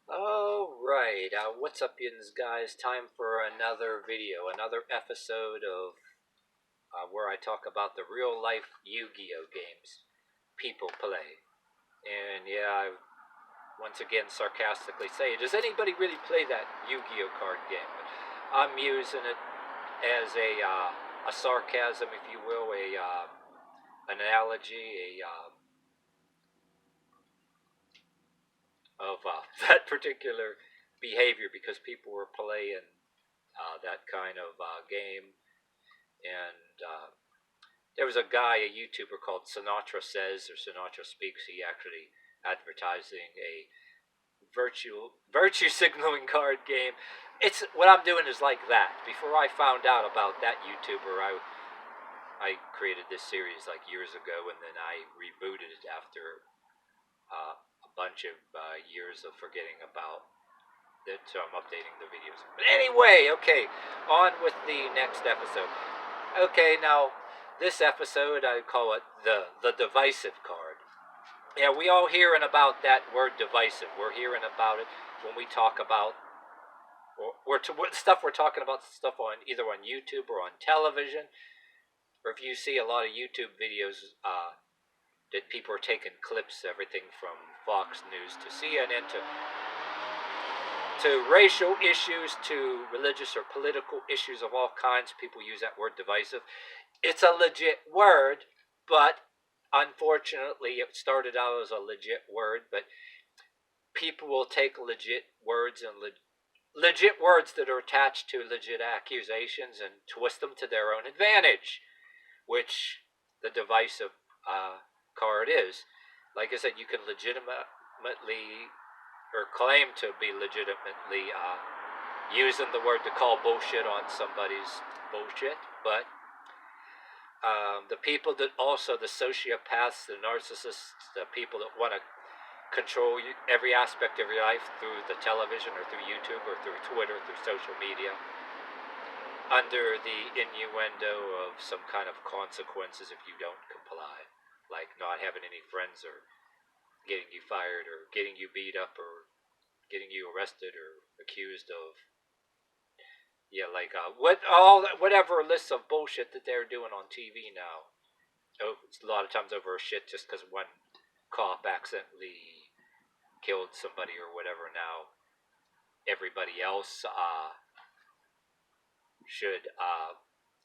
Alright, what's up, yins, guys? Time for another video, another episode of where I talk about the real life Yu-Gi-Oh games people play. And yeah, I once again sarcastically say, does anybody really play that Yu-Gi-Oh card game? I'm using it as a sarcasm, if you will, an analogy, of that particular behavior because people were playing that kind of game. And there was a guy, a YouTuber called Sinatra Says or Sinatra Speaks. He actually advertising a virtue signaling card game. It's what I'm doing is like that. Before I found out about that YouTuber, I created this series like years ago, and then I rebooted it after a bunch of years of forgetting about it. So I'm updating the videos. But anyway, okay, on with the next episode. Okay, now this episode I call it the divisive card. Yeah, we all hearing about that word divisive. We're hearing about it when we talk about stuff we're talking about stuff on either on YouTube or on television, or if you see a lot of YouTube videos that people are taking clips, everything from Fox News to CNN to racial issues to religious or political issues of all kinds. People use that word divisive. It's a legit word, but unfortunately, it started out as a legit word, but people will take legit words and legit words that are attached to legit accusations and twist them to their own advantage, which the divisive card is. Like I said, you can legitimately or claim to be legitimately using the word to call bullshit on somebody's bullshit, but the people that also the sociopaths, the narcissists, the people that want to control every aspect of your life through the television or through YouTube or through Twitter, through social media, under the innuendo of some kind of consequences if you don't comply, like not having any friends or getting you fired or getting you beat up or getting you arrested or accused of whatever lists of bullshit that they're doing on TV now. Oh, it's a lot of times over shit just because one cop accidentally killed somebody or whatever. Now everybody else should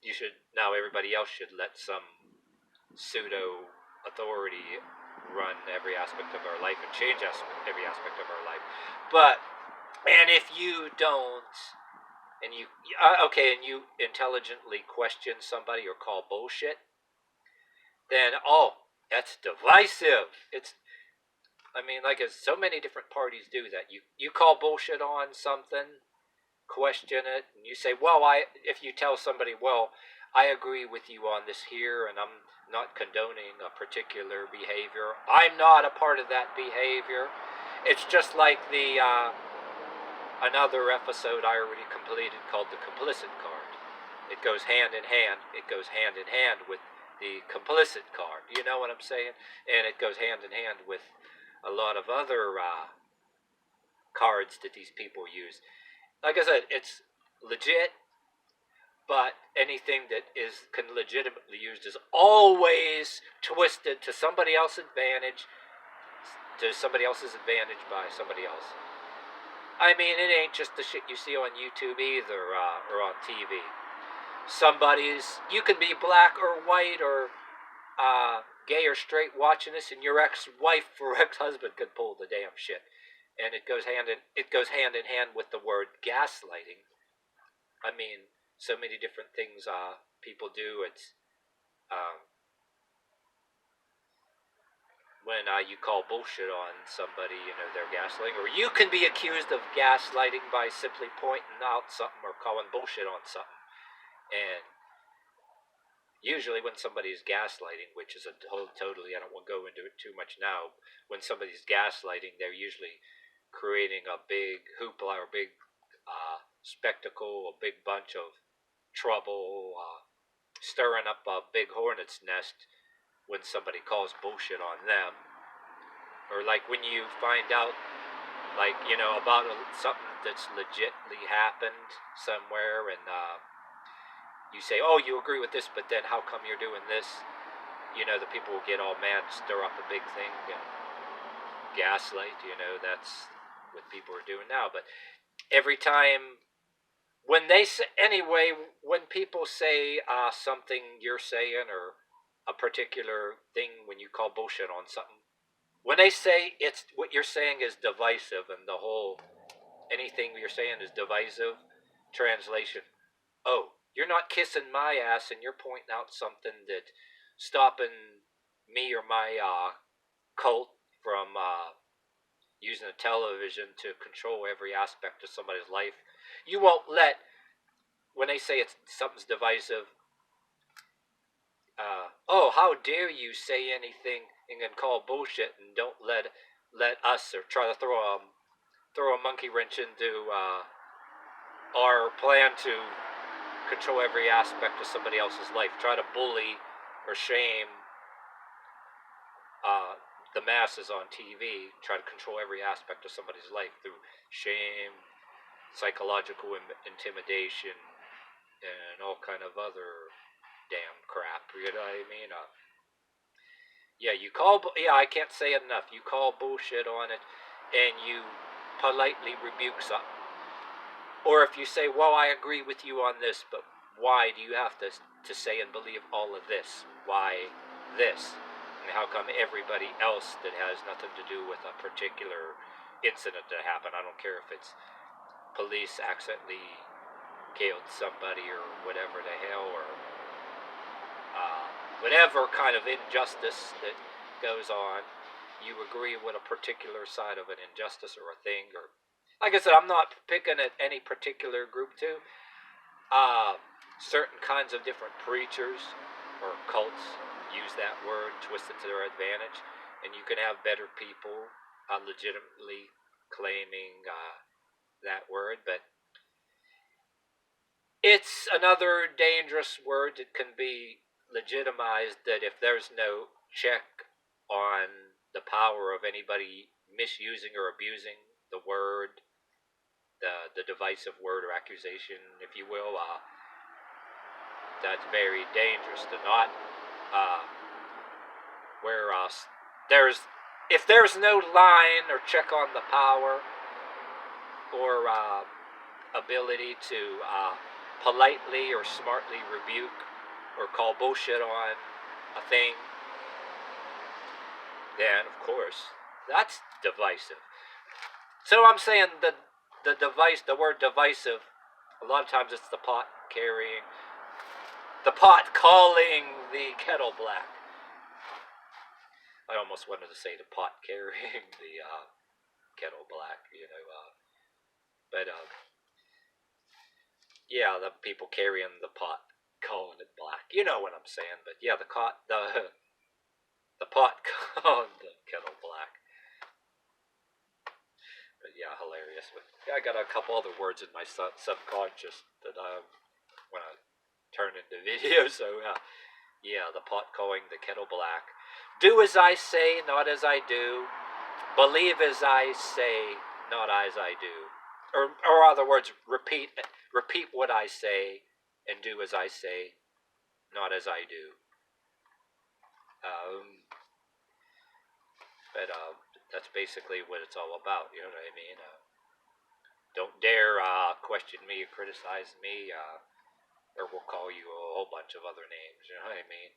you should now everybody else should let some pseudo authority run every aspect of our life and change every aspect of our life. But and if you don't and you and you intelligently question somebody or call bullshit, then that's divisive. Like so many different parties do that. You call bullshit on something, question it, and you say, well, if you tell somebody, well, I agree with you on this here, and I'm not condoning a particular behavior. I'm not a part of that behavior. It's just like the another episode I already completed called the complicit card. It goes hand in hand. It goes hand in hand with the complicit card. You know what I'm saying? And it goes hand in hand with a lot of other cards that these people use. Like I said, it's legit, but anything that can legitimately used is always twisted to somebody else's advantage, by somebody else. I mean, it ain't just the shit you see on YouTube either, or on TV. You can be black or white or gay or straight watching this, and your ex-wife or ex-husband could pull the damn shit, and it goes hand in hand with the word gaslighting. I mean, so many different things people do. It's when you call bullshit on somebody, they're gaslighting, or you can be accused of gaslighting by simply pointing out something or calling bullshit on something. And usually when somebody's gaslighting, which is totally, I don't want to go into it too much now, when somebody's gaslighting, they're usually creating a big hoopla or big spectacle, a big bunch of trouble, stirring up a big hornet's nest when somebody calls bullshit on them. Or like when you find out like about something that's legitly happened somewhere, and you say, "Oh, you agree with this, but then how come you're doing this?" The people will get all mad, stir up a big thing, and gaslight. That's what people are doing now. But every time when they say, anyway, when people say something you're saying or a particular thing, when you call bullshit on something, when they say it's what you're saying is divisive, and the whole anything you're saying is divisive, translation, oh, you're not kissing my ass, and you're pointing out something that stopping me or my cult from using a television to control every aspect of somebody's life. You won't let, when they say it's something's divisive, oh, how dare you say anything and call bullshit, and don't let us or try to throw a monkey wrench into our plan to control every aspect of somebody else's life. Try to bully or shame uh, the masses on TV. Try to control every aspect of somebody's life through shame, psychological intimidation, and all kind of other damn crap. You know what I mean? Yeah, yeah, I can't say it enough. You call bullshit on it, and you politely rebuke something. Or if you say, "Well, I agree with you on this, but why do you have to say and believe all of this? Why this? And how come everybody else that has nothing to do with a particular incident that happened? I don't care if it's police accidentally killed somebody or whatever the hell, or uh, whatever kind of injustice that goes on, you agree with a particular side of an injustice or a thing, or like I said, I'm not picking at any particular group too. Certain kinds of different preachers or cults use that word, twist it to their advantage, and you can have better people legitimately claiming that word, but it's another dangerous word that can be legitimized, that if there's no check on the power of anybody misusing or abusing the word, the divisive word or accusation, if you will, that's very dangerous to not uh, where there's if there's no line or check on the power or ability to politely or smartly rebuke or call bullshit on a thing, then of course that's divisive. So I'm saying the word divisive, a lot of times it's the pot carrying, the pot calling the kettle black. I almost wanted to say the pot carrying the kettle black, but yeah, the people carrying the pot calling it black. You know what I'm saying? But yeah, the pot calling the kettle black. But yeah, hilarious. But yeah, I got a couple other words in my subconscious that I want to turn into video. So yeah, the pot calling the kettle black. Do as I say, not as I do. Believe as I say, not as I do. Or other words, repeat what I say and do as I say, not as I do. Um, but that's basically what it's all about. You know what I mean? Don't dare question me or criticize me, or we'll call you a whole bunch of other names. You know what I mean?